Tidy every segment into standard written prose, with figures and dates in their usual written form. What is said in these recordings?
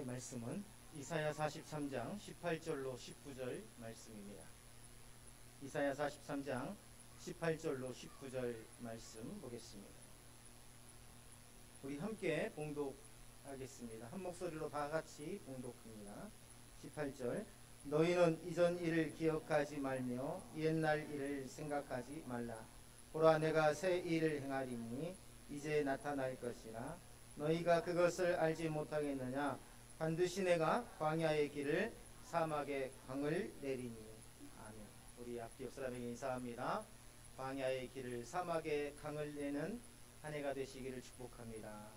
오늘의 말씀은 이사야 43장 18절로 19절 말씀입니다. 이사야 43장 18절로 19절 말씀 보겠습니다. 우리 함께 봉독하겠습니다. 한 목소리로 다 같이 봉독합니다. 18절 너희는 이전 일을 기억하지 말며 옛날 일을 생각하지 말라. 보라 내가 새 일을 행하리니 이제 나타날 것이라. 너희가 그것을 알지 못하겠느냐. 반드시 내가 광야의 길을 사막의 강을 내리니. 아멘. 우리 앞뒤 옆 사람에게 인사합니다. 광야의 길을 사막의 강을 내는 한 해가 되시기를 축복합니다.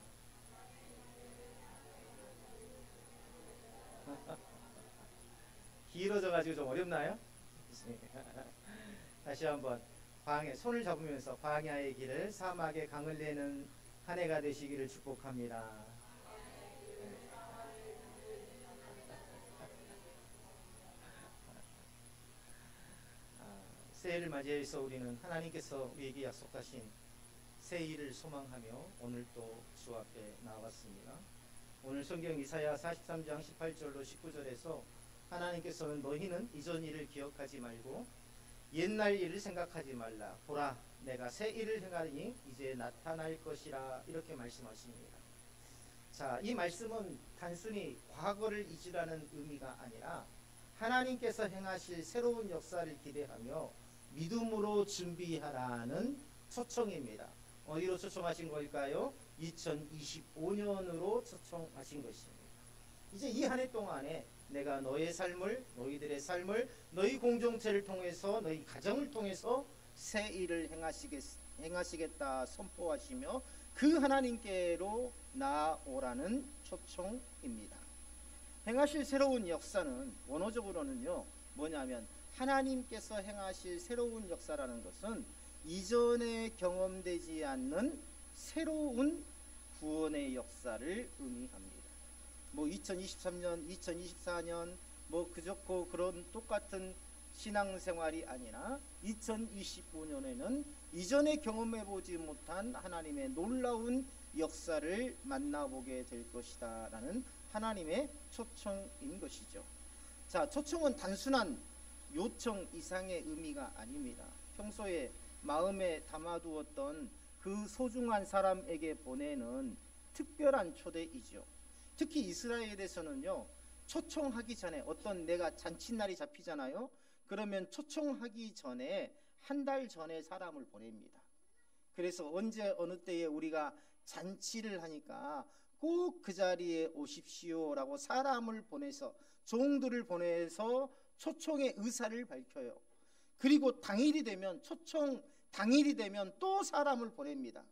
길어져가지고 좀 어렵나요? 다시 한번 손을 잡으면서 광야의 길을 사막의 강을 내는 한 해가 되시기를 축복합니다. 새해를 맞이해서 우리는 하나님께서 우리에게 약속하신 새 일을 소망하며 오늘 또 주 앞에 나왔습니다. 오늘 성경 이사야 43장 18절로 19절에서 하나님께서는 너희는 이전 일을 기억하지 말고 옛날 일을 생각하지 말라. 보라 내가 새 일을 행하리니 이제 나타날 것이라 이렇게 말씀하십니다. 자, 이 말씀은 단순히 과거를 잊으라는 의미가 아니라 하나님께서 행하실 새로운 역사를 기대하며 믿음으로 준비하라는 초청입니다. 어디로 초청하신 걸까요? 2025년으로 초청하신 것입니다. 이제 이 한 해 동안에 내가 너의 삶을, 너희들의 삶을, 너희 공동체를 통해서, 너희 가정을 통해서 새 일을 행하시겠다 선포하시며 그 하나님께로 나아오라는 초청입니다. 행하실 새로운 역사는 원어적으로는요 뭐냐면 하나님께서 행하실 새로운 역사라는 것은 이전에 경험되지 않는 새로운 구원의 역사를 의미합니다. 뭐 2023년, 2024년 뭐 그저고 그런 똑같은 신앙생활이 아니라 2025년에는 이전에 경험해보지 못한 하나님의 놀라운 역사를 만나보게 될 것이다 라는 하나님의 초청인 것이죠. 자, 초청은 단순한 요청 이상의 의미가 아닙니다. 평소에 마음에 담아두었던 그 소중한 사람에게 보내는 특별한 초대이죠. 특히 이스라엘에서는요 초청하기 전에 어떤 내가 잔칫날이 잡히잖아요. 그러면 초청하기 전에 한 달 전에 사람을 보냅니다. 그래서 언제 어느 때에 우리가 잔치를 하니까 꼭 그 자리에 오십시오라고 사람을 보내서 종들을 보내서 초청의 의사를 밝혀요. 그리고 당일이 되면 초청 당일이 되면 또 사람을 보냅니다.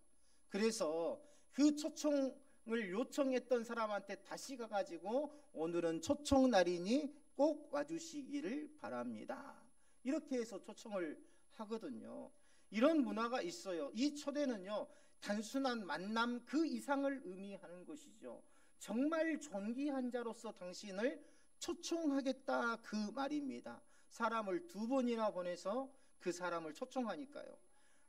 그래서 그 초청을 요청했던 사람한테 다시 가가지고 오늘은 초청 날이니 꼭 와주시기를 바랍니다. 이렇게 해서 초청을 하거든요. 이런 문화가 있어요. 이 초대는요 단순한 만남 그 이상을 의미하는 것이죠. 정말 존귀한 자로서 당신을 초청하겠다 그 말입니다. 사람을 두 번이나 보내서 그 사람을 초청하니까요.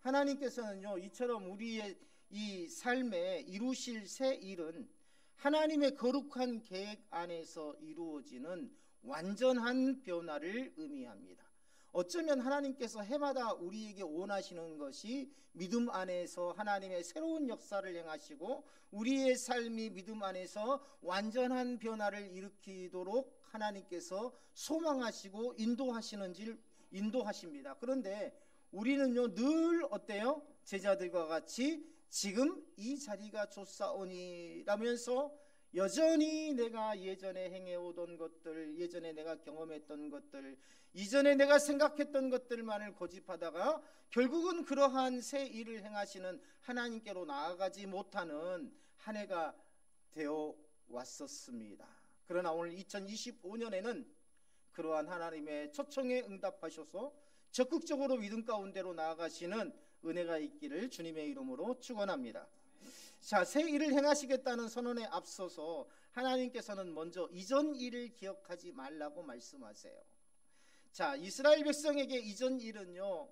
하나님께서는요 이처럼 우리의 이 삶에 이루실 새 일은 하나님의 거룩한 계획 안에서 이루어지는 완전한 변화를 의미합니다. 어쩌면 하나님께서 해마다 우리에게 원하시는 것이 믿음 안에서 하나님의 새로운 역사를 행하시고 우리의 삶이 믿음 안에서 완전한 변화를 일으키도록 하나님께서 소망하시고 인도하십니다. 그런데 우리는요 늘 어때요? 제자들과 같이 지금 이 자리가 좋사오니라면서 여전히 내가 예전에 행해오던 것들, 예전에 내가 경험했던 것들, 이전에 내가 생각했던 것들만을 고집하다가 결국은 그러한 새 일을 행하시는 하나님께로 나아가지 못하는 한 해가 되어 왔었습니다. 그러나 오늘 2025년에는 그러한 하나님의 초청에 응답하셔서 적극적으로 믿음 가운데로 나아가시는 은혜가 있기를 주님의 이름으로 축원합니다. 자, 새 일을 행하시겠다는 선언에 앞서서 하나님께서는 먼저 이전 일을 기억하지 말라고 말씀하세요. 자, 이스라엘 백성에게 이전 일은요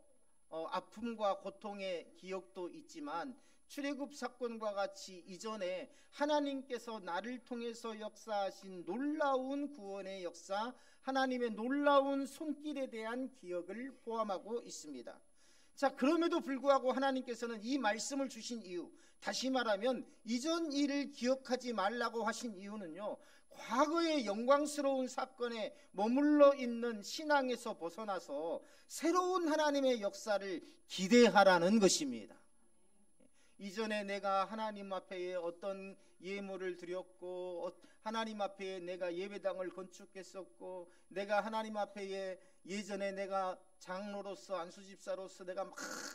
아픔과 고통의 기억도 있지만 출애굽 사건과 같이 이전에 하나님께서 나를 통해서 역사하신 놀라운 구원의 역사, 하나님의 놀라운 손길에 대한 기억을 포함하고 있습니다. 자, 그럼에도 불구하고 하나님께서는 이 말씀을 주신 이유, 다시 말하면 이전 일을 기억하지 말라고 하신 이유는요, 과거의 영광스러운 사건에 머물러 있는 신앙에서 벗어나서 새로운 하나님의 역사를 기대하라는 것입니다. 이전에 내가 하나님 앞에 어떤 예물을 드렸고, 하나님 앞에 내가 예배당을 건축했었고, 내가 하나님 앞에 예전에 내가 장로로서, 안수집사로서 내가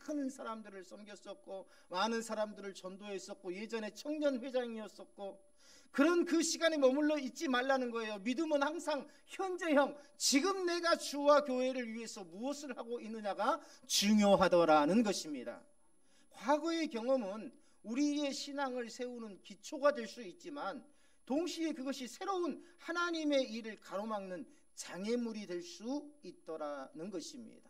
많은 사람들을 섬겼었고, 많은 사람들을 전도했었고, 예전에 청년회장이었었고, 그런 그 시간에 머물러 있지 말라는 거예요. 믿음은 항상 현재형, 지금 내가 주와 교회를 위해서 무엇을 하고 있느냐가 중요하더라는 것입니다. 과거의 경험은 우리의 신앙을 세우는 기초가 될 수 있지만 동시에 그것이 새로운 하나님의 일을 가로막는 장애물이 될 수 있더라는 것입니다.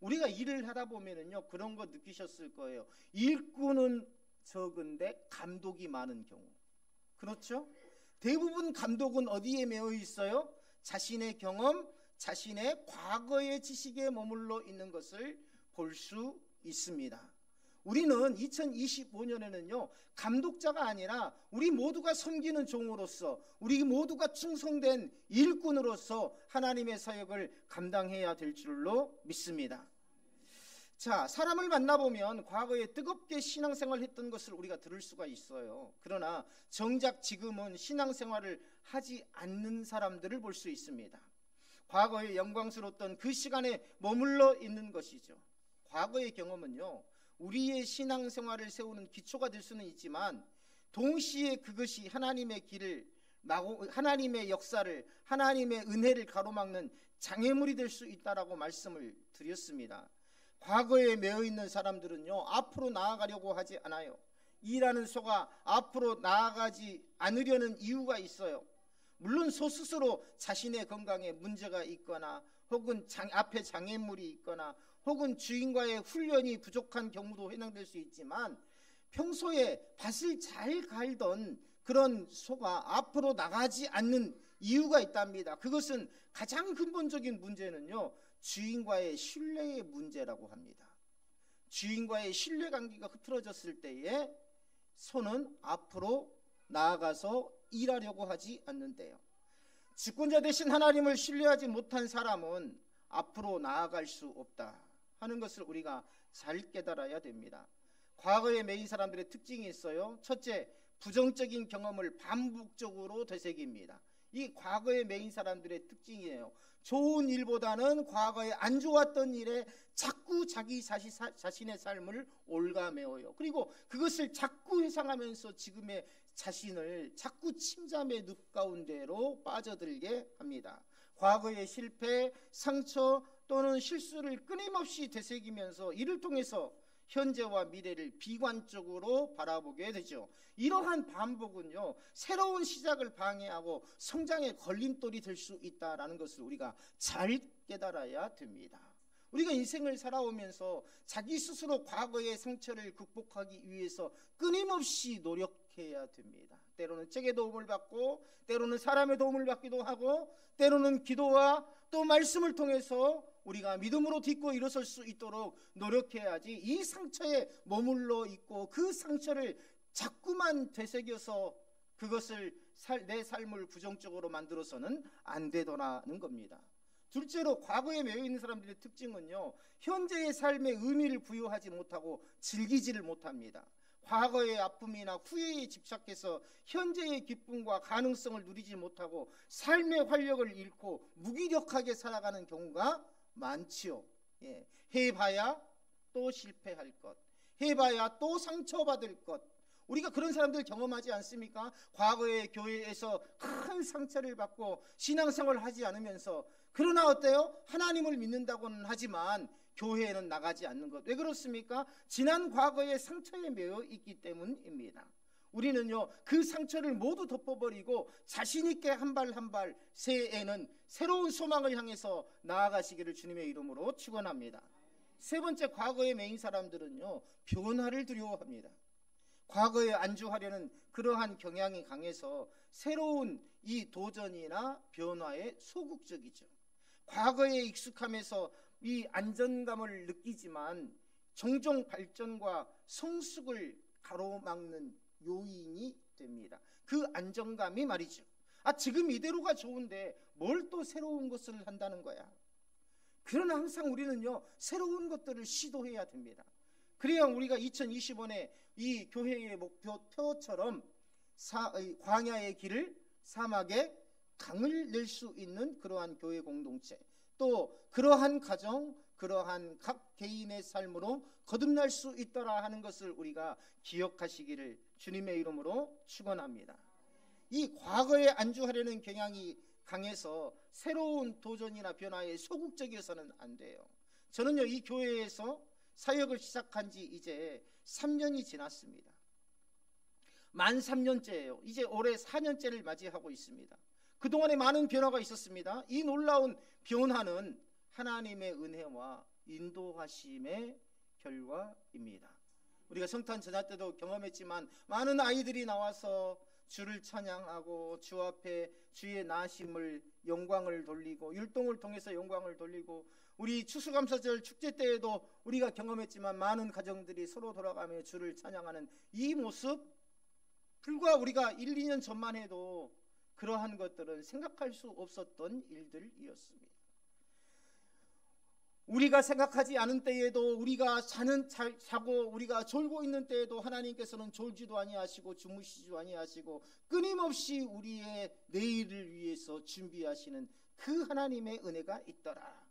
우리가 일을 하다 보면은요, 그런 거 느끼셨을 거예요. 일꾼은 적은데 감독이 많은 경우. 그렇죠? 대부분 감독은 어디에 매여 있어요? 자신의 경험, 자신의 과거의 지식에 머물러 있는 것을 볼 수 있습니다. 우리는 2025년에는요, 감독자가 아니라 우리 모두가 섬기는 종으로서, 우리 모두가 충성된 일꾼으로서 하나님의 사역을 감당해야 될 줄로 믿습니다. 자, 사람을 만나보면 과거에 뜨겁게 신앙생활을 했던 것을 우리가 들을 수가 있어요. 그러나 정작 지금은 신앙생활을 하지 않는 사람들을 볼 수 있습니다. 과거에 영광스러웠던 그 시간에 머물러 있는 것이죠. 과거의 경험은요, 우리의 신앙생활을 세우는 기초가 될 수는 있지만 동시에 그것이 하나님의 길을, 하나님의 역사를, 하나님의 은혜를 가로막는 장애물이 될 수 있다라고 말씀을 드렸습니다. 과거에 매여있는 사람들은요, 앞으로 나아가려고 하지 않아요. 일하는 소가 앞으로 나아가지 않으려는 이유가 있어요. 물론 소 스스로 자신의 건강에 문제가 있거나 혹은 앞에 장애물이 있거나 혹은 주인과의 훈련이 부족한 경우도 해당될 수 있지만 평소에 밭을 잘 갈던 그런 소가 앞으로 나가지 않는 이유가 있답니다. 그것은 가장 근본적인 문제는요, 주인과의 신뢰의 문제라고 합니다. 주인과의 신뢰관계가 흐트러졌을 때에 소는 앞으로 나아가서 일하려고 하지 않는데요. 주권자 되신 하나님을 신뢰하지 못한 사람은 앞으로 나아갈 수 없다 하는 것을 우리가 잘 깨달아야 됩니다. 과거에 매인 사람들의 특징이 있어요. 첫째, 부정적인 경험을 반복적으로 되새깁니다. 이 과거에 매인 사람들의 특징이에요. 좋은 일보다는 과거에 안 좋았던 일에 자꾸 자기 자신의 삶을 올가매어요. 그리고 그것을 자꾸 회상하면서 지금의 자신을 자꾸 침잠의 늪 가운데로 빠져들게 합니다. 과거의 실패, 상처 또는 실수를 끊임없이 되새기면서 이를 통해서 현재와 미래를 비관적으로 바라보게 되죠. 이러한 반복은요, 새로운 시작을 방해하고 성장의 걸림돌이 될 수 있다는 것을 우리가 잘 깨달아야 됩니다. 우리가 인생을 살아오면서 자기 스스로 과거의 상처를 극복하기 위해서 끊임없이 노력해야 됩니다. 때로는 책의 도움을 받고, 때로는 사람의 도움을 받기도 하고, 때로는 기도와 또 말씀을 통해서 우리가 믿음으로 딛고 일어설 수 있도록 노력해야지, 이 상처에 머물러 있고 그 상처를 자꾸만 되새겨서 그것을 내 삶을 부정적으로 만들어서는 안 되더라는 겁니다. 둘째로, 과거에 매여 있는 사람들의 특징은요, 현재의 삶에 의미를 부여하지 못하고 즐기지를 못합니다. 과거의 아픔이나 후회에 집착해서 현재의 기쁨과 가능성을 누리지 못하고 삶의 활력을 잃고 무기력하게 살아가는 경우가 많지요. 해봐야 또 실패할 것, 해봐야 또 상처받을 것. 우리가 그런 사람들 경험하지 않습니까? 과거의 교회에서 큰 상처를 받고 신앙생활을 하지 않으면서, 그러나 어때요? 하나님을 믿는다고는 하지만 교회에는 나가지 않는 것. 왜 그렇습니까? 지난 과거의 상처에 매여 있기 때문입니다. 우리는요, 그 상처를 모두 덮어버리고 자신 있게 한 발 한 발 새해에는 새로운 소망을 향해서 나아가시기를 주님의 이름으로 축원합니다. 세 번째, 과거에 매인 사람들은요, 변화를 두려워합니다. 과거에 안주하려는 그러한 경향이 강해서 새로운 이 도전이나 변화에 소극적이죠. 과거에 익숙함에서 이 안정감을 느끼지만 종종 발전과 성숙을 가로막는 요인이 됩니다. 그 안정감이 말이죠. 지금 이대로가 좋은데 뭘 또 새로운 것을 한다는 거야. 그러나 항상 우리는요, 새로운 것들을 시도해야 됩니다. 그래야 우리가 2025년에 이 교회의 목표처럼 광야의 길을 사막에 강을 낼 수 있는 그러한 교회 공동체, 또 그러한 가정, 그러한 각 개인의 삶으로 거듭날 수 있더라 하는 것을 우리가 기억하시기를 주님의 이름으로 축원합니다. 이 과거에 안주하려는 경향이 강해서 새로운 도전이나 변화에 소극적이어서는 안 돼요. 저는요, 이 교회에서 사역을 시작한 지 이제 3년이 지났습니다. 만 3년째예요. 이제 올해 4년째를 맞이하고 있습니다. 그동안에 많은 변화가 있었습니다. 이 놀라운 변화는 하나님의 은혜와 인도하심의 결과입니다. 우리가 성탄 전야 때도 경험했지만 많은 아이들이 나와서 주를 찬양하고 주 앞에 주의 나심을 영광을 돌리고 율동을 통해서 영광을 돌리고, 우리 추수감사절 축제 때에도 우리가 경험했지만 많은 가정들이 서로 돌아가며 주를 찬양하는 이 모습, 불과 우리가 1, 2년 전만 해도 그러한 것들은 생각할 수 없었던 일들이었습니다. 우리가 생각하지 않은 때에도, 우리가 자고 우리가 졸고 있는 때에도 하나님께서는 졸지도 아니하시고 주무시지도 아니하시고 끊임없이 우리의 내일을 위해서 준비하시는 그 하나님의 은혜가 있더라.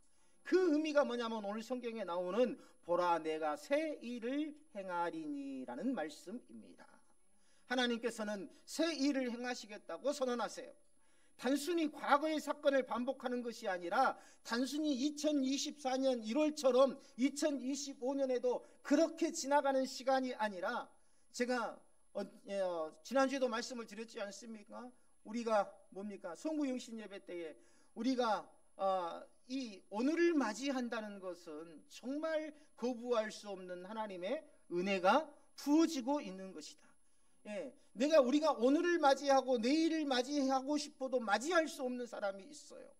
그 의미가 뭐냐면 오늘 성경에 나오는 보라 내가 새 일을 행하리니라는 말씀입니다. 하나님께서는 새 일을 행하시겠다고 선언하세요. 단순히 과거의 사건을 반복하는 것이 아니라 단순히 2024년 1월처럼 2025년에도 그렇게 지나가는 시간이 아니라, 제가 지난주에도 말씀을 드렸지 않습니까? 우리가 뭡니까? 송구영신 예배 때에 우리가 이 오늘을 맞이한다는 것은 정말 거부할 수 없는 하나님의 은혜가 부어지고 있는 것이다. 우리가 오늘을 맞이하고 내일을 맞이하고 싶어도 맞이할 수 없는 사람이 있어요.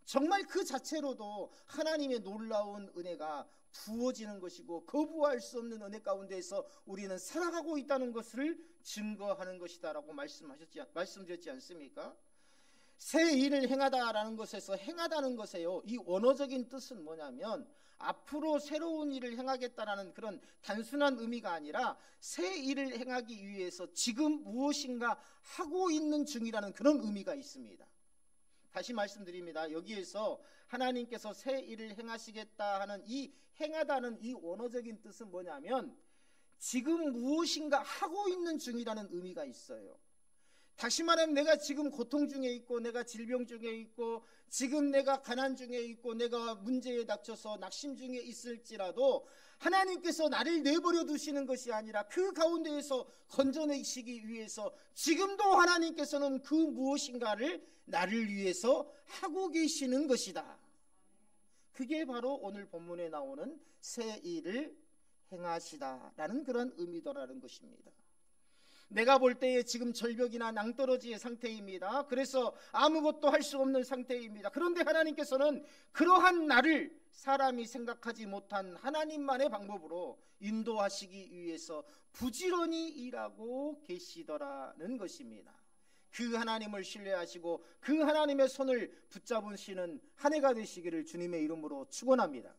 정말 그 자체로도 하나님의 놀라운 은혜가 부어지는 것이고 거부할 수 없는 은혜 가운데에서 우리는 살아가고 있다는 것을 증거하는 것이다라고 말씀드렸지 않습니까? 새 일을 행하다라는 것에서 행하다는 것에요, 이 원어적인 뜻은 뭐냐면 앞으로 새로운 일을 행하겠다라는 그런 단순한 의미가 아니라 새 일을 행하기 위해서 지금 무엇인가 하고 있는 중이라는 그런 의미가 있습니다. 다시 말씀드립니다. 여기에서 하나님께서 새 일을 행하시겠다 하는 이 행하다는 이 원어적인 뜻은 뭐냐면 지금 무엇인가 하고 있는 중이라는 의미가 있어요. 다시 말하면 내가 지금 고통 중에 있고, 내가 질병 중에 있고, 지금 내가 가난 중에 있고, 내가 문제에 닥쳐서 낙심 중에 있을지라도 하나님께서 나를 내버려 두시는 것이 아니라 그 가운데에서 건져내시기 위해서 지금도 하나님께서는 그 무엇인가를 나를 위해서 하고 계시는 것이다. 그게 바로 오늘 본문에 나오는 새 일을 행하시다라는 그런 의미더라는 것입니다. 내가 볼 때에 지금 절벽이나 낭떠러지의 상태입니다. 그래서 아무것도 할 수 없는 상태입니다. 그런데 하나님께서는 그러한 나를 사람이 생각하지 못한 하나님만의 방법으로 인도하시기 위해서 부지런히 일하고 계시더라는 것입니다. 그 하나님을 신뢰하시고 그 하나님의 손을 붙잡으시는 한 해가 되시기를 주님의 이름으로 축원합니다.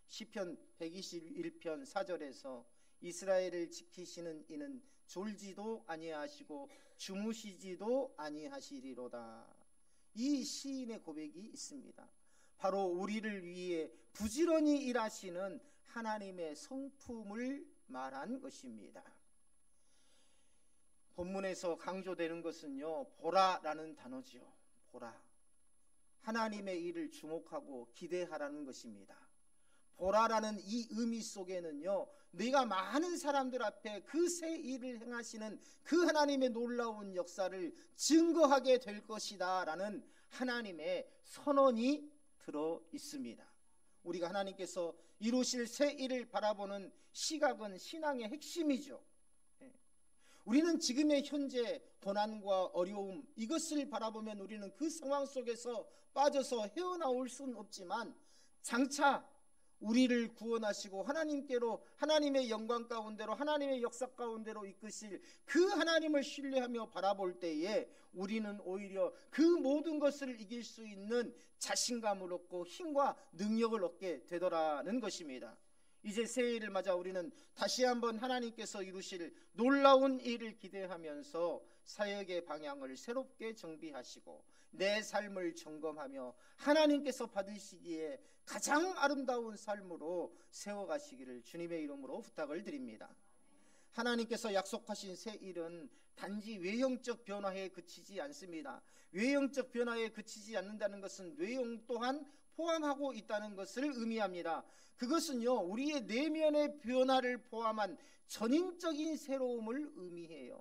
시편 121편 4절에서 이스라엘을 지키시는 이는 졸지도 아니하시고 주무시지도 아니하시리로다. 이 시인의 고백이 있습니다. 바로 우리를 위해 부지런히 일하시는 하나님의 성품을 말한 것입니다. 본문에서 강조되는 것은요, 보라라는 단어지요. 보라. 하나님의 일을 주목하고 기대하라는 것입니다. 보라라는 이 의미 속에는요, 네가 많은 사람들 앞에 그 새 일을 행하시는 그 하나님의 놀라운 역사를 증거하게 될 것이다 라는 하나님의 선언이 들어 있습니다. 우리가 하나님께서 이루실 새 일을 바라보는 시각은 신앙의 핵심이죠. 우리는 지금의 현재 고난과 어려움, 이것을 바라보면 우리는 그 상황 속에서 빠져서 헤어나올 수는 없지만, 장차 우리를 구원하시고 하나님께로, 하나님의 영광 가운데로, 하나님의 역사 가운데로 이끄실 그 하나님을 신뢰하며 바라볼 때에 우리는 오히려 그 모든 것을 이길 수 있는 자신감을 얻고 힘과 능력을 얻게 되더라는 것입니다. 이제 새해를 맞아 우리는 다시 한번 하나님께서 이루실 놀라운 일을 기대하면서 사역의 방향을 새롭게 정비하시고 내 삶을 점검하며 하나님께서 받으시기에 가장 아름다운 삶으로 세워가시기를 주님의 이름으로 부탁을 드립니다. 하나님께서 약속하신 새 일은 단지 외형적 변화에 그치지 않습니다. 외형적 변화에 그치지 않는다는 것은 외형 또한 포함하고 있다는 것을 의미합니다. 그것은요, 우리의 내면의 변화를 포함한 전인적인 새로움을 의미해요.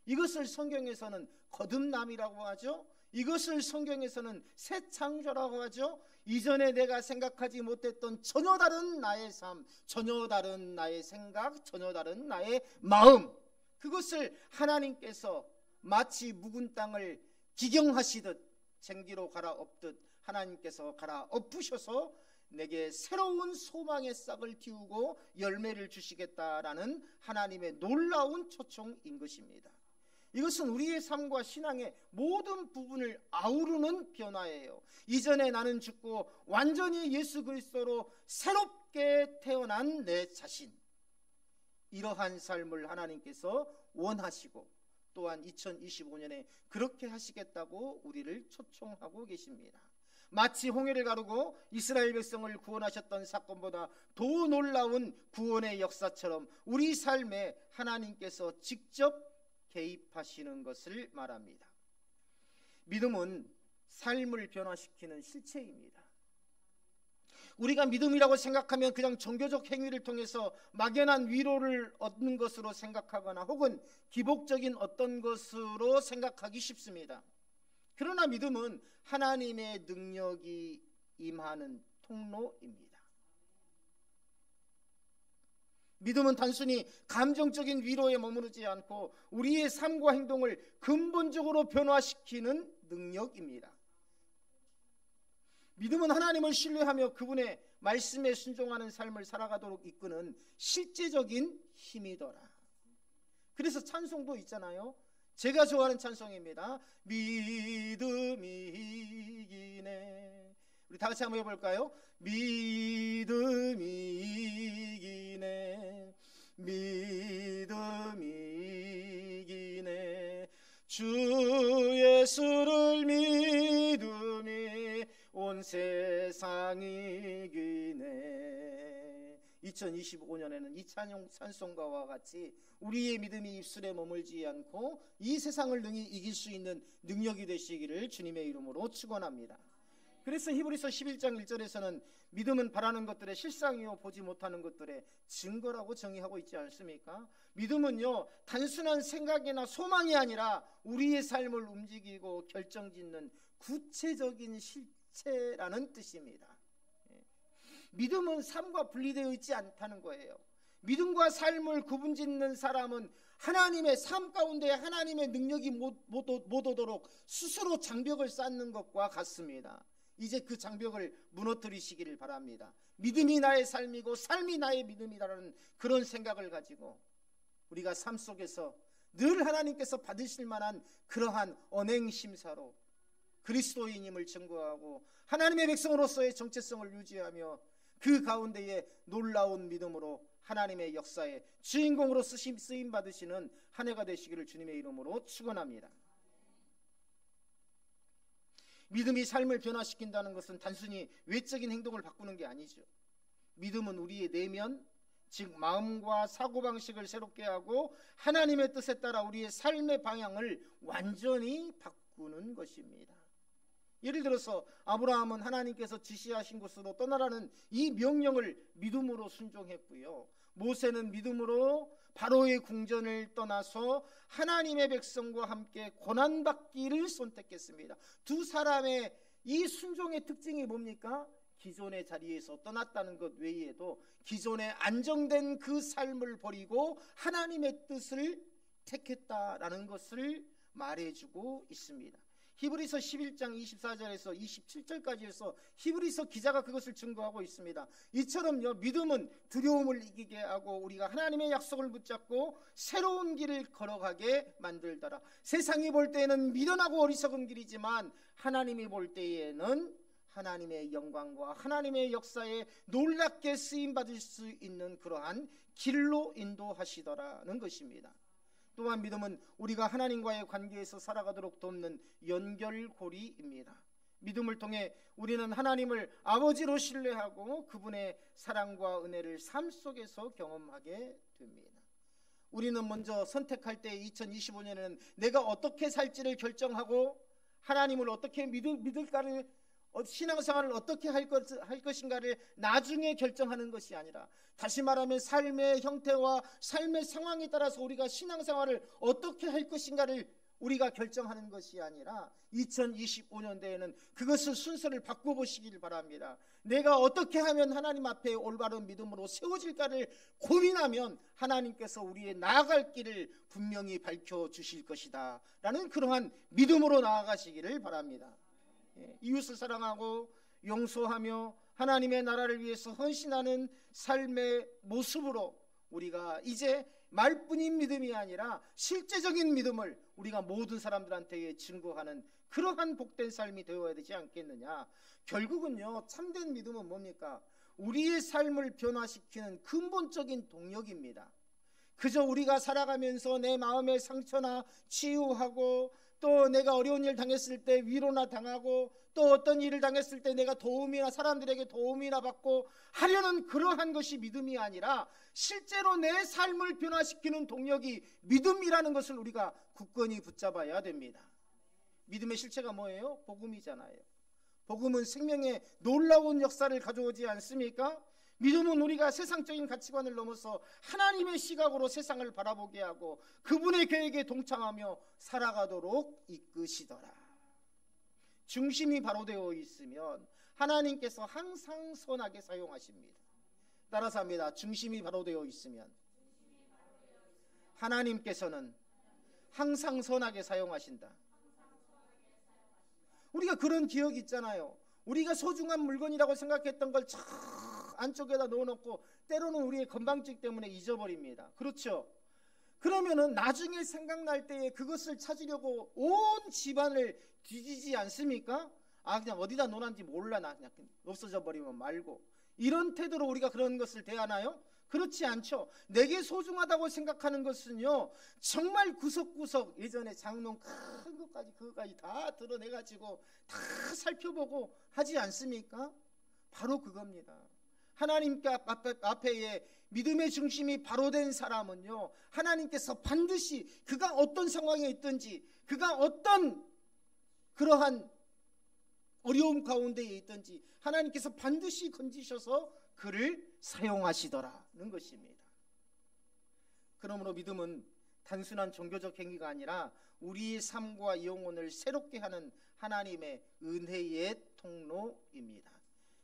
이것을 성경에서는 거듭남이라고 하죠. 이것을 성경에서는 새 창조라고 하죠. 이전에 내가 생각하지 못했던 전혀 다른 나의 삶, 전혀 다른 나의 생각, 전혀 다른 나의 마음, 그것을 하나님께서 마치 묵은 땅을 기경하시듯 쟁기로 갈아엎듯 하나님께서 갈아엎으셔서 내게 새로운 소망의 싹을 틔우고 열매를 주시겠다라는 하나님의 놀라운 초청인 것입니다. 이것은 우리의 삶과 신앙의 모든 부분을 아우르는 변화예요. 이전에 나는 죽고 완전히 예수 그리스도로 새롭게 태어난 내 자신, 이러한 삶을 하나님께서 원하시고 또한 2025년에 그렇게 하시겠다고 우리를 초청하고 계십니다. 마치 홍해를 가르고 이스라엘 백성을 구원하셨던 사건보다 더 놀라운 구원의 역사처럼 우리 삶에 하나님께서 직접 개입하시는 것을 말합니다. 믿음은 삶을 변화시키는 실체입니다. 우리가 믿음이라고 생각하면 그냥 종교적 행위를 통해서 막연한 위로를 얻는 것으로 생각하거나 혹은 기복적인 어떤 것으로 생각하기 쉽습니다. 그러나 믿음은 하나님의 능력이 임하는 통로입니다. 믿음은 단순히 감정적인 위로에 머무르지 않고 우리의 삶과 행동을 근본적으로 변화시키는 능력입니다. 믿음은 하나님을 신뢰하며 그분의 말씀에 순종하는 삶을 살아가도록 이끄는 실제적인 힘이더라. 그래서 찬송도 있잖아요. 제가 좋아하는 찬송입니다. 믿음이 이기네. 우리 다 같이 한번 해볼까요? 믿음이 이기네. 믿음이 이기네. 주 예수를 믿음이 온 세상이 이기네. 2025년에는 이 찬송가와 같이 우리의 믿음이 입술에 머물지 않고 이 세상을 능히 이길 수 있는 능력이 되시기를 주님의 이름으로 축원합니다. 그래서 히브리서 11장 1절에서는 믿음은 바라는 것들의 실상이요 보지 못하는 것들의 증거라고 정의하고 있지 않습니까? 믿음은요, 단순한 생각이나 소망이 아니라 우리의 삶을 움직이고 결정짓는 구체적인 실체라는 뜻입니다. 믿음은 삶과 분리되어 있지 않다는 거예요. 믿음과 삶을 구분짓는 사람은 하나님의 삶 가운데 하나님의 능력이 못 오도록 스스로 장벽을 쌓는 것과 같습니다. 이제 그 장벽을 무너뜨리시기를 바랍니다. 믿음이 나의 삶이고 삶이 나의 믿음이라는 그런 생각을 가지고 우리가 삶 속에서 늘 하나님께서 받으실 만한 그러한 언행심사로 그리스도인임을 증거하고 하나님의 백성으로서의 정체성을 유지하며 그 가운데에 놀라운 믿음으로 하나님의 역사의 주인공으로 쓰임 받으시는 한 해가 되시기를 주님의 이름으로 축원합니다. 믿음이 삶을 변화시킨다는 것은 단순히 외적인 행동을 바꾸는 게 아니죠. 믿음은 우리의 내면, 즉 마음과 사고방식을 새롭게 하고 하나님의 뜻에 따라 우리의 삶의 방향을 완전히 바꾸는 것입니다. 예를 들어서 아브라함은 하나님께서 지시하신 곳으로 떠나라는 이 명령을 믿음으로 순종했고요. 모세는 믿음으로 바로의 궁전을 떠나서 하나님의 백성과 함께 고난받기를 선택했습니다. 두 사람의 이 순종의 특징이 뭡니까? 기존의 자리에서 떠났다는 것 외에도 기존에 안정된 그 삶을 버리고 하나님의 뜻을 택했다라는 것을 말해주고 있습니다. 히브리서 11장 24절에서 27절까지 해서 히브리서 기자가 그것을 증거하고 있습니다. 이처럼요, 믿음은 두려움을 이기게 하고 우리가 하나님의 약속을 붙잡고 새로운 길을 걸어가게 만들더라. 세상이 볼 때에는 미련하고 어리석은 길이지만 하나님이 볼 때에는 하나님의 영광과 하나님의 역사에 놀랍게 쓰임받을 수 있는 그러한 길로 인도하시더라는 것입니다. 또한 믿음은 우리가 하나님과의 관계에서 살아가도록 돕는 연결고리입니다. 믿음을 통해 우리는 하나님을 아버지로 신뢰하고 그분의 사랑과 은혜를 삶 속에서 경험하게 됩니다. 우리는 먼저 선택할 때 2025년에는 내가 어떻게 살지를 결정하고 하나님을 어떻게 믿을까를, 신앙생활을 어떻게 할 것인가를 나중에 결정하는 것이 아니라, 다시 말하면 삶의 형태와 삶의 상황에 따라서 우리가 신앙생활을 어떻게 할 것인가를 우리가 결정하는 것이 아니라 2025년대에는 그것을 순서를 바꿔보시길 바랍니다. 내가 어떻게 하면 하나님 앞에 올바른 믿음으로 세워질까를 고민하면 하나님께서 우리의 나아갈 길을 분명히 밝혀주실 것이다 라는 그러한 믿음으로 나아가시기를 바랍니다. 이웃을 사랑하고 용서하며 하나님의 나라를 위해서 헌신하는 삶의 모습으로 우리가 이제 말뿐인 믿음이 아니라 실제적인 믿음을 우리가 모든 사람들한테 증거하는 그러한 복된 삶이 되어야 되지 않겠느냐. 결국은요, 참된 믿음은 뭡니까? 우리의 삶을 변화시키는 근본적인 동력입니다. 그저 우리가 살아가면서 내 마음의 상처나 치유하고, 또 내가 어려운 일 당했을 때 위로나 당하고, 또 어떤 일을 당했을 때 내가 도움이나 사람들에게 도움이나 받고 하려는 그러한 것이 믿음이 아니라 실제로 내 삶을 변화시키는 동력이 믿음이라는 것을 우리가 굳건히 붙잡아야 됩니다. 믿음의 실체가 뭐예요? 복음이잖아요. 복음은 생명의 놀라운 역사를 가져오지 않습니까? 믿음은 우리가 세상적인 가치관을 넘어서 하나님의 시각으로 세상을 바라보게 하고 그분의 계획에 동참하며 살아가도록 이끄시더라. 중심이 바로 되어 있으면 하나님께서 항상 선하게 사용하십니다. 따라서 합니다. 중심이 바로 되어 있으면 하나님께서는 항상 선하게 사용하신다. 우리가 그런 기억이 있잖아요. 우리가 소중한 물건이라고 생각했던 걸 저 안쪽에다 넣어놓고 때로는 우리의 건방증 때문에 잊어버립니다. 그렇죠? 그러면은 나중에 생각날 때에 그것을 찾으려고 온 집안을 뒤지지 않습니까? 그냥 어디다 놓았는지 몰라, 나 그냥 없어져 버리면 말고. 이런 태도로 우리가 그런 것을 대하나요? 그렇지 않죠. 내게 소중하다고 생각하는 것은요, 정말 구석구석 예전에 장롱 큰 것까지 그것까지 다 드러내가지고 다 살펴보고 하지 않습니까? 바로 그겁니다. 하나님께 앞에 믿음의 중심이 바로 된 사람은요, 하나님께서 반드시 그가 어떤 상황에 있든지, 그가 어떤 그러한 어려움 가운데에 있든지 하나님께서 반드시 건지셔서 그를 사용하시더라는 것입니다. 그러므로 믿음은 단순한 종교적 행위가 아니라 우리의 삶과 영혼을 새롭게 하는 하나님의 은혜의 통로입니다.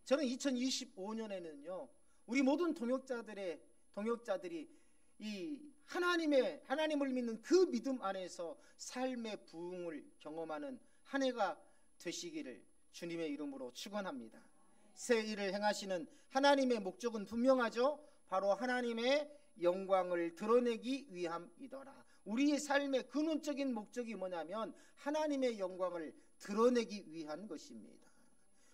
저는 2025년에는요, 우리 모든 동역자들이 이 하나님을 믿는 그 믿음 안에서 삶의 부흥을 경험하는 한 해가 되시기를 주님의 이름으로 축원합니다. 새 일을 행하시는 하나님의 목적은 분명하죠. 바로 하나님의 영광을 드러내기 위함이더라. 우리의 삶의 근원적인 목적이 뭐냐면 하나님의 영광을 드러내기 위한 것입니다.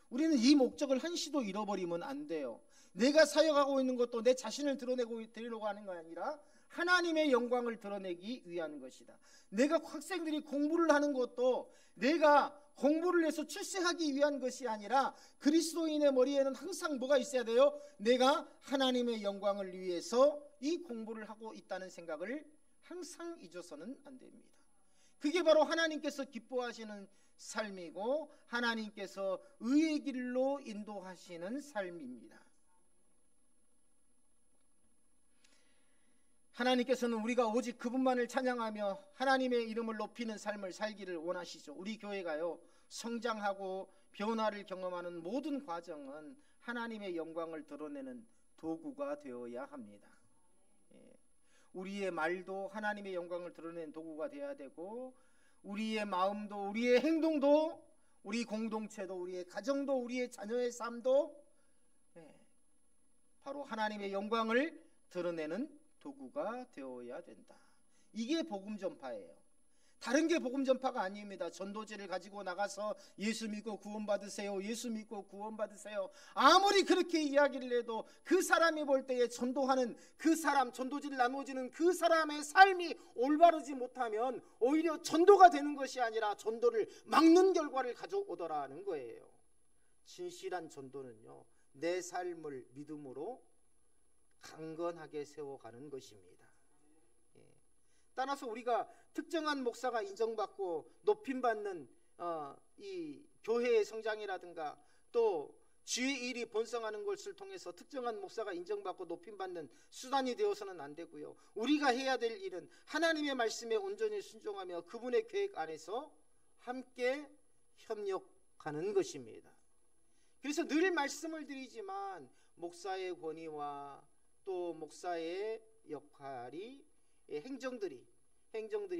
우리는 이 목적을 한시도 잃어버리면 안 돼요. 내가 사역하고 있는 것도 내 자신을 드리려고 하는 거 아니라 하나님의 영광을 드러내기 위한 것이다. 내가 학생들이 공부를 하는 것도 내가 공부를 해서 출세하기 위한 것이 아니라 그리스도인의 머리에는 항상 뭐가 있어야 돼요? 내가 하나님의 영광을 위해서 이 공부를 하고 있다는 생각을 항상 잊어서는 안 됩니다. 그게 바로 하나님께서 기뻐하시는 삶이고 하나님께서 의의 길로 인도하시는 삶입니다. 하나님께서는 우리가 오직 그분만을 찬양하며 하나님의 이름을 높이는 삶을 살기를 원하시죠. 우리 교회가요, 성장하고 변화를 경험하는 모든 과정은 하나님의 영광을 드러내는 도구가 되어야 합니다. 우리의 말도 하나님의 영광을 드러내는 도구가 되어야 되고, 우리의 마음도, 우리의 행동도, 우리 공동체도, 우리의 가정도, 우리의 자녀의 삶도 바로 하나님의 영광을 드러내는 도구가 되어야 된다. 이게 복음 전파예요. 다른 게 복음 전파가 아닙니다. 전도지를 가지고 나가서 예수 믿고 구원받으세요, 예수 믿고 구원받으세요, 아무리 그렇게 이야기를 해도 그 사람이 볼 때에 전도하는 그 사람, 전도지를 나누어지는 그 사람의 삶이 올바르지 못하면 오히려 전도가 되는 것이 아니라 전도를 막는 결과를 가져오더라는 거예요. 진실한 전도는요, 내 삶을 믿음으로 강건하게 세워가는 것입니다. 따라서 우리가 특정한 목사가 인정받고 높임받는 이 교회의 성장이라든가 또 주의 일이 번성하는 것을 통해서 특정한 목사가 인정받고 높임받는 수단이 되어서는 안 되고요. 우리가 해야 될 일은 하나님의 말씀에 온전히 순종하며 그분의 계획 안에서 함께 협력하는 것입니다. 그래서 늘 말씀을 드리지만 목사의 권위와 또 목사의 역할이 행정들이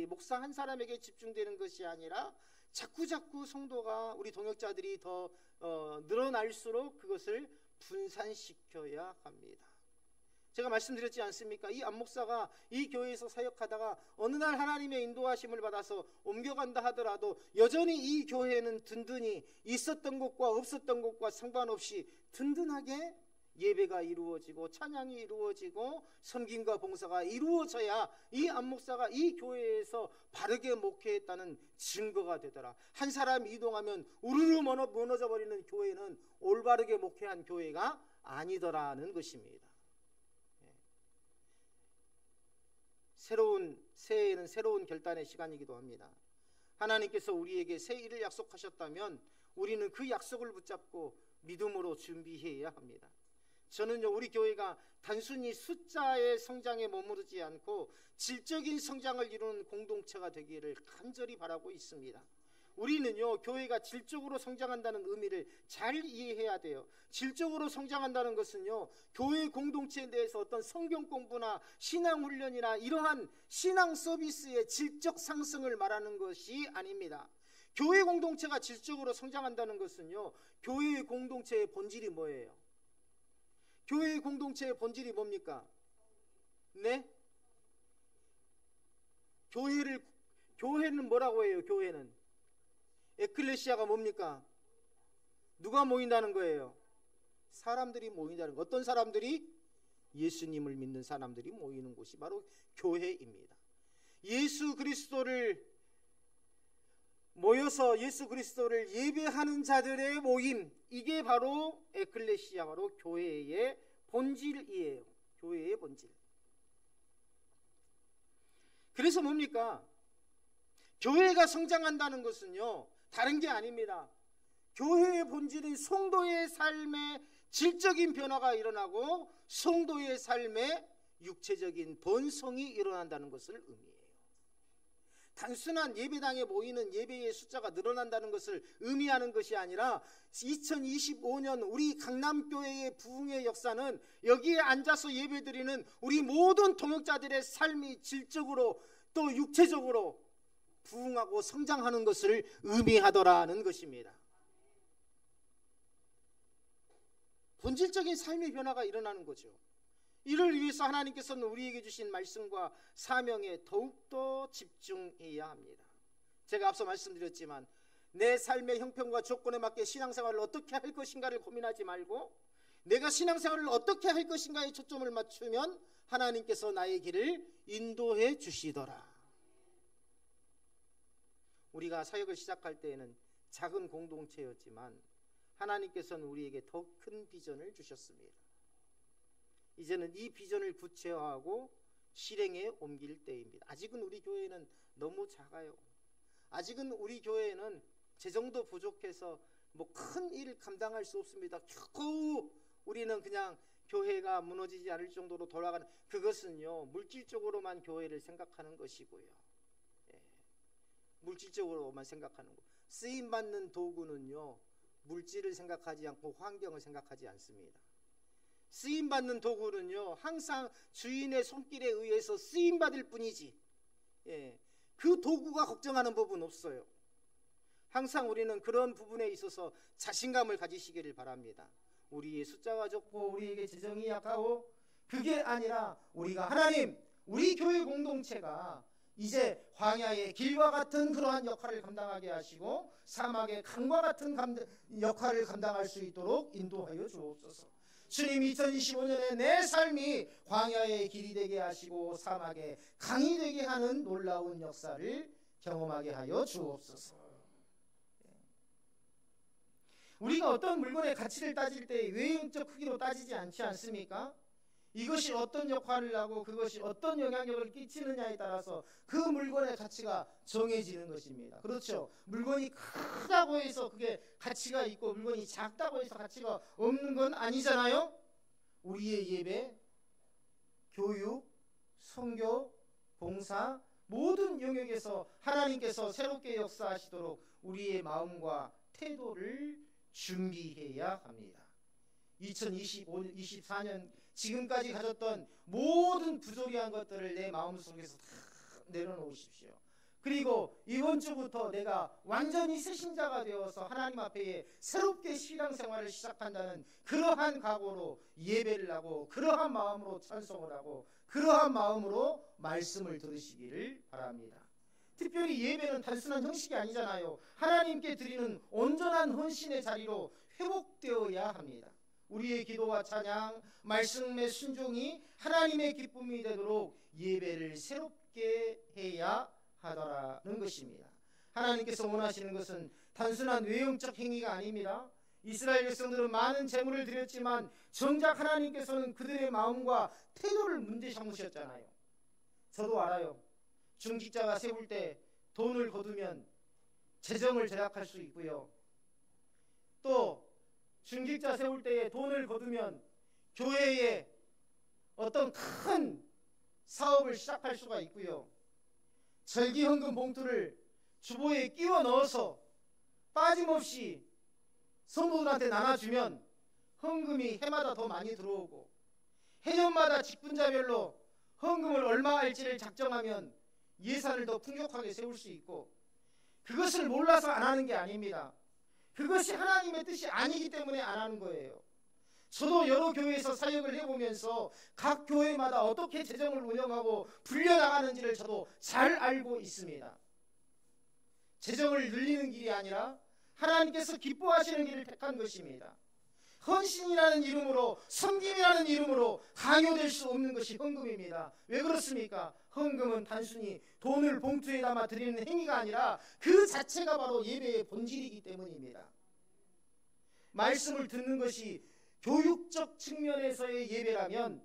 목사 한 사람에게 집중되는 것이 아니라 자꾸 성도가, 우리 동역자들이 더 늘어날수록 그것을 분산시켜야 합니다. 제가 말씀드렸지 않습니까? 이 안목사가 이 교회에서 사역하다가 어느 날 하나님의 인도하심을 받아서 옮겨간다 하더라도 여전히 이 교회는 든든히 있었던 것과 없었던 것과 상관없이 든든하게 예배가 이루어지고 찬양이 이루어지고 섬김과 봉사가 이루어져야 이 안목사가 이 교회에서 바르게 목회했다는 증거가 되더라. 한 사람 이동하면 우르르 무너져 버리는 교회는 올바르게 목회한 교회가 아니더라는 것입니다. 새해에는 새로운 결단의 시간이기도 합니다. 하나님께서 우리에게 새 일을 약속하셨다면 우리는 그 약속을 붙잡고 믿음으로 준비해야 합니다. 저는요, 우리 교회가 단순히 숫자의 성장에 머무르지 않고 질적인 성장을 이루는 공동체가 되기를 간절히 바라고 있습니다. 우리는요, 교회가 질적으로 성장한다는 의미를 잘 이해해야 돼요. 질적으로 성장한다는 것은요, 교회 공동체에 대해서 어떤 성경 공부나 신앙 훈련이나 이러한 신앙 서비스의 질적 상승을 말하는 것이 아닙니다. 교회 공동체가 질적으로 성장한다는 것은요, 교회의 공동체의 본질이 뭐예요? 교회의 공동체의 본질이 뭡니까? 네? 교회는 뭐라고 해요? 교회는 에클레시아가 뭡니까? 누가 모인다는 거예요? 사람들이 모인다는 거. 어떤 사람들이? 예수님을 믿는 사람들이 모이는 곳이 바로 교회입니다. 예수 그리스도를 모여서 예수 그리스도를 예배하는 자들의 모임, 이게 바로 에클레시아, 바로 교회의 본질이에요. 교회의 본질. 그래서 뭡니까? 교회가 성장한다는 것은요, 다른 게 아닙니다. 교회의 본질이 성도의 삶에 질적인 변화가 일어나고 성도의 삶에 육체적인 번성이 일어난다는 것을 의미해요. 단순한 예배당에 모이는 예배의 숫자가 늘어난다는 것을 의미하는 것이 아니라 2025년 우리 강남교회의 부흥의 역사는 여기에 앉아서 예배드리는 우리 모든 동역자들의 삶이 질적으로 또 육체적으로 부흥하고 성장하는 것을 의미하더라는 것입니다. 본질적인 삶의 변화가 일어나는 거죠. 이를 위해서 하나님께서는 우리에게 주신 말씀과 사명에 더욱더 집중해야 합니다. 제가 앞서 말씀드렸지만 내 삶의 형편과 조건에 맞게 신앙생활을 어떻게 할 것인가를 고민하지 말고 내가 신앙생활을 어떻게 할 것인가에 초점을 맞추면 하나님께서 나의 길을 인도해 주시더라. 우리가 사역을 시작할 때에는 작은 공동체였지만 하나님께서는 우리에게 더 큰 비전을 주셨습니다. 이제는 이 비전을 구체화하고 실행에 옮길 때입니다. 아직은 우리 교회는 너무 작아요. 아직은 우리 교회는 재정도 부족해서 큰 일을 감당할 수 없습니다. 겨우 우리는 그냥 교회가 무너지지 않을 정도로 돌아가는, 그것은요, 물질적으로만 교회를 생각하는 것이고요. 물질적으로만 생각하는 거. 쓰임받는 도구는요, 물질을 생각하지 않고 환경을 생각하지 않습니다. 쓰임받는 도구는요 항상 주인의 손길에 의해서 쓰임받을 뿐이지 그 도구가 걱정하는 부분 없어요. 항상 우리는 그런 부분에 있어서 자신감을 가지시기를 바랍니다. 우리의 숫자가 적고 우리에게 재정이 약하고 그게 아니라 우리가 하나님, 우리 교회 공동체가 이제 광야의 길과 같은 그러한 역할을 감당하게 하시고 사막의 강과 같은 역할을 감당할 수 있도록 인도하여 주옵소서. 주님, 2025년에 내 삶이 광야의 길이 되게 하시고 사막의 강이 되게 하는 놀라운 역사를 경험하게 하여 주옵소서. 우리가 어떤 물건의 가치를 따질 때 외형적 크기로 따지지 않지 않습니까? 이것이 어떤 역할을 하고 그것이 어떤 영향력을 끼치느냐에 따라서 그 물건의 가치가 정해지는 것입니다. 그렇죠? 물건이 크다고 해서 그게 가치가 있고 물건이 작다고 해서 가치가 없는 건 아니잖아요. 우리의 예배, 교육, 선교, 봉사 모든 영역에서 하나님께서 새롭게 역사하시도록 우리의 마음과 태도를 준비해야 합니다. 2024년 지금까지 가졌던 모든 부조리한 것들을 내 마음속에서 다 내려놓으십시오. 그리고 이번 주부터 내가 완전히 새 신자가 되어서 하나님 앞에 새롭게 신앙생활을 시작한다는 그러한 각오로 예배를 하고 그러한 마음으로 찬송을 하고 그러한 마음으로 말씀을 들으시기를 바랍니다. 특별히 예배는 단순한 형식이 아니잖아요. 하나님께 드리는 온전한 헌신의 자리로 회복되어야 합니다. 우리의 기도와 찬양, 말씀의 순종이 하나님의 기쁨이 되도록 예배를 새롭게 해야 하더라는 것입니다. 하나님께서 원하시는 것은 단순한 외형적 행위가 아닙니다. 이스라엘 백성들은 많은 재물을 드렸지만 정작 하나님께서는 그들의 마음과 태도를 문제 삼으셨잖아요. 저도 알아요. 중직자가 세울 때 돈을 거두면 재정을 절약할 수 있고요. 또 중직자 세울 때에 돈을 거두면 교회에 어떤 큰 사업을 시작할 수가 있고요. 절기헌금 봉투를 주보에 끼워 넣어서 빠짐없이 성도들한테 나눠주면 헌금이 해마다 더 많이 들어오고 해년마다 직분자별로 헌금을 얼마 할지를 작정하면 예산을 더 풍족하게 세울 수 있고 그것을 몰라서 안 하는 게 아닙니다. 그것이 하나님의 뜻이 아니기 때문에 안 하는 거예요. 저도 여러 교회에서 사역을 해보면서 각 교회마다 어떻게 재정을 운영하고 불려나가는지를 저도 잘 알고 있습니다. 재정을 늘리는 길이 아니라 하나님께서 기뻐하시는 길을 택한 것입니다. 헌신이라는 이름으로 섬김이라는 이름으로 강요될 수 없는 것이 헌금입니다. 왜 그렇습니까? 헌금은 단순히 돈을 봉투에 담아 드리는 행위가 아니라 그 자체가 바로 예배의 본질이기 때문입니다. 말씀을 듣는 것이 교육적 측면에서의 예배라면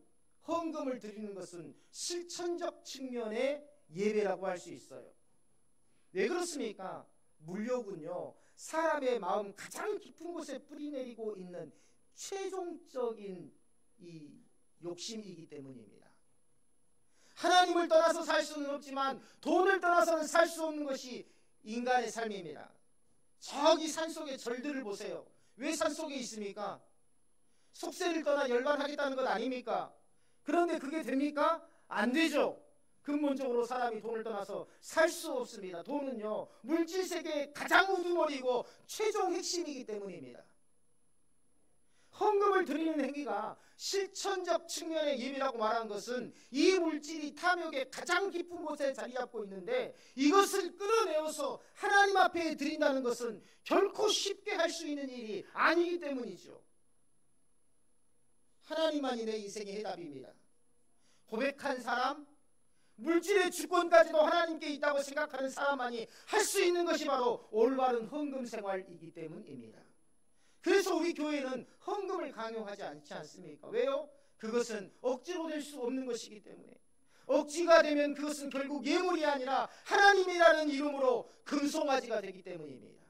헌금을 드리는 것은 실천적 측면의 예배라고 할 수 있어요. 왜 그렇습니까? 물욕은요 사람의 마음 가장 깊은 곳에 뿌리내리고 있는 최종적인 이 욕심이기 때문입니다. 하나님을 떠나서 살 수는 없지만 돈을 떠나서는 살 수 없는 것이 인간의 삶입니다. 저기 산속의 절들을 보세요. 왜 산속에 있습니까? 속세를 떠나 열반하겠다는 것 아닙니까? 그런데 그게 됩니까? 안 되죠. 근본적으로 사람이 돈을 떠나서 살 수 없습니다. 돈은요 물질 세계의 가장 우두머리고 최종 핵심이기 때문입니다. 헌금을 드리는 행위가 실천적 측면의 예배라고 말한 것은 이 물질이 탐욕의 가장 깊은 곳에 자리 잡고 있는데 이것을 끌어내어서 하나님 앞에 드린다는 것은 결코 쉽게 할 수 있는 일이 아니기 때문이죠. 하나님만이 내 인생의 해답입니다. 고백한 사람, 물질의 주권까지도 하나님께 있다고 생각하는 사람만이 할 수 있는 것이 바로 올바른 헌금 생활이기 때문입니다. 그래서 우리 교회는 헌금을 강요하지 않지 않습니까? 왜요? 그것은 억지로 될 수 없는 것이기 때문에. 억지가 되면 그것은 결국 예물이 아니라 하나님이라는 이름으로 금송아지가 되기 때문입니다.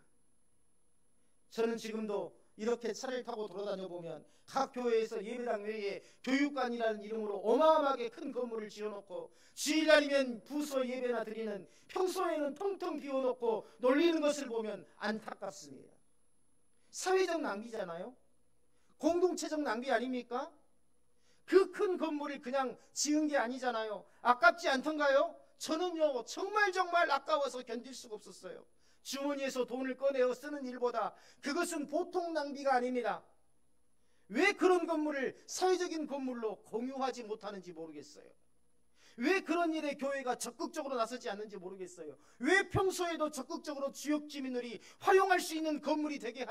저는 지금도 이렇게 차를 타고 돌아다녀 보면 각 교회에서 예배당 외에 교육관이라는 이름으로 어마어마하게 큰 건물을 지어놓고 주일날이면 부서 예배나 드리는 평소에는 텅텅 비워놓고 놀리는 것을 보면 안타깝습니다. 사회적 낭비잖아요. 공동체적 낭비 아닙니까? 그 큰 건물을 그냥 지은 게 아니잖아요. 아깝지 않던가요? 저는요 정말 아까워서 견딜 수가 없었어요. 주머니에서 돈을 꺼내어 쓰는 일보다 그것은 보통 낭비가 아닙니다. 왜 그런 건물을 사회적인 건물로 공유하지 못하는지 모르겠어요. 왜 그런 일에 교회가 적극적으로 나서지 않는지 모르겠어요. 왜 평소에도 적극적으로 지역 주민들이 활용할 수 있는 건물이 되게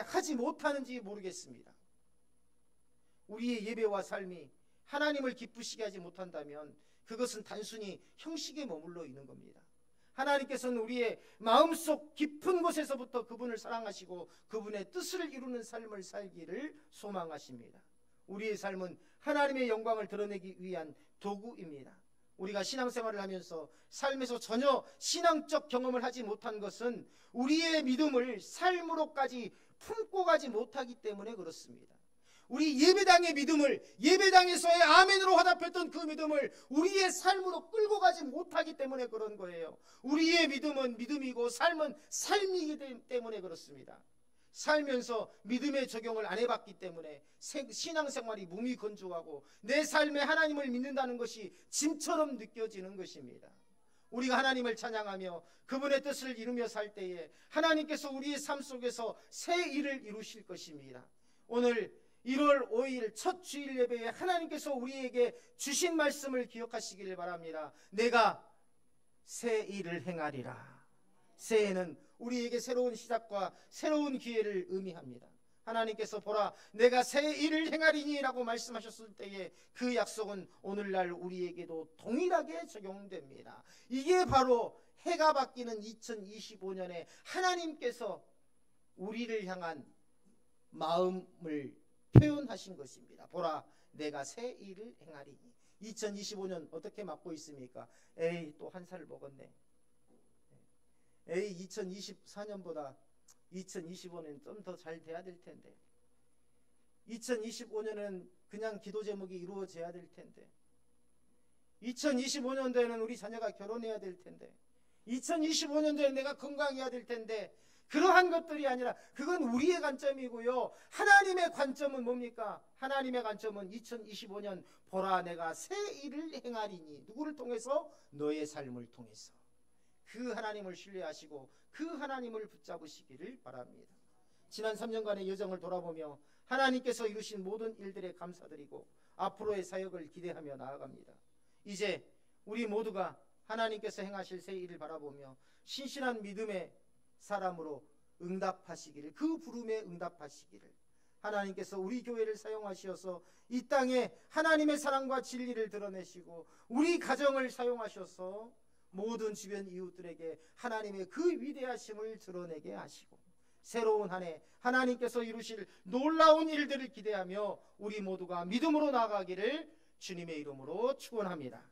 하지 못하는지 모르겠습니다. 우리의 예배와 삶이 하나님을 기쁘시게 하지 못한다면 그것은 단순히 형식에 머물러 있는 겁니다. 하나님께서는 우리의 마음속 깊은 곳에서부터 그분을 사랑하시고 그분의 뜻을 이루는 삶을 살기를 소망하십니다. 우리의 삶은 하나님의 영광을 드러내기 위한 도구입니다. 우리가 신앙생활을 하면서 삶에서 전혀 신앙적 경험을 하지 못한 것은 우리의 믿음을 삶으로까지 품고 가지 못하기 때문에 그렇습니다. 우리 예배당의 믿음을, 예배당에서의 아멘으로 화답했던 그 믿음을 우리의 삶으로 끌고 가지 못하기 때문에 그런 거예요. 우리의 믿음은 믿음이고 삶은 삶이기 때문에 그렇습니다. 살면서 믿음의 적용을 안 해봤기 때문에 신앙생활이 무미건조하고 내 삶에 하나님을 믿는다는 것이 짐처럼 느껴지는 것입니다. 우리가 하나님을 찬양하며 그분의 뜻을 이루며 살 때에 하나님께서 우리의 삶 속에서 새 일을 이루실 것입니다. 오늘 1월 5일 첫 주일 예배에 하나님께서 우리에게 주신 말씀을 기억하시길 바랍니다. 내가 새 일을 행하리라. 새해는 우리에게 새로운 시작과 새로운 기회를 의미합니다. 하나님께서 보라 내가 새 일을 행하리니 라고 말씀하셨을 때에 그 약속은 오늘날 우리에게도 동일하게 적용됩니다. 이게 바로 해가 바뀌는 2025년에 하나님께서 우리를 향한 마음을 표현하신 것입니다. 보라 내가 새 일을 행하리니. 2025년 어떻게 맞고 있습니까? 에이 또 한 살을 먹었네. 에이 2024년보다 2025년 좀 더 잘 돼야 될 텐데. 2025년은 그냥 기도 제목이 이루어져야 될 텐데. 2025년도에는 우리 자녀가 결혼해야 될 텐데. 2025년도에 내가 건강해야 될 텐데. 그러한 것들이 아니라 그건 우리의 관점이고요. 하나님의 관점은 뭡니까? 하나님의 관점은 2025년 보라 내가 새 일을 행하리니. 누구를 통해서? 너의 삶을 통해서. 그 하나님을 신뢰하시고 그 하나님을 붙잡으시기를 바랍니다. 지난 3년간의 여정을 돌아보며 하나님께서 이루신 모든 일들에 감사드리고 앞으로의 사역을 기대하며 나아갑니다. 이제 우리 모두가 하나님께서 행하실 새 일을 바라보며 신실한 믿음의 사람으로 응답하시기를, 그 부름에 응답하시기를, 하나님께서 우리 교회를 사용하셔서 이 땅에 하나님의 사랑과 진리를 드러내시고 우리 가정을 사용하셔서 모든 주변 이웃들에게 하나님의 그 위대하심을 드러내게 하시고 새로운 한 해 하나님께서 이루실 놀라운 일들을 기대하며 우리 모두가 믿음으로 나아가기를 주님의 이름으로 축원합니다.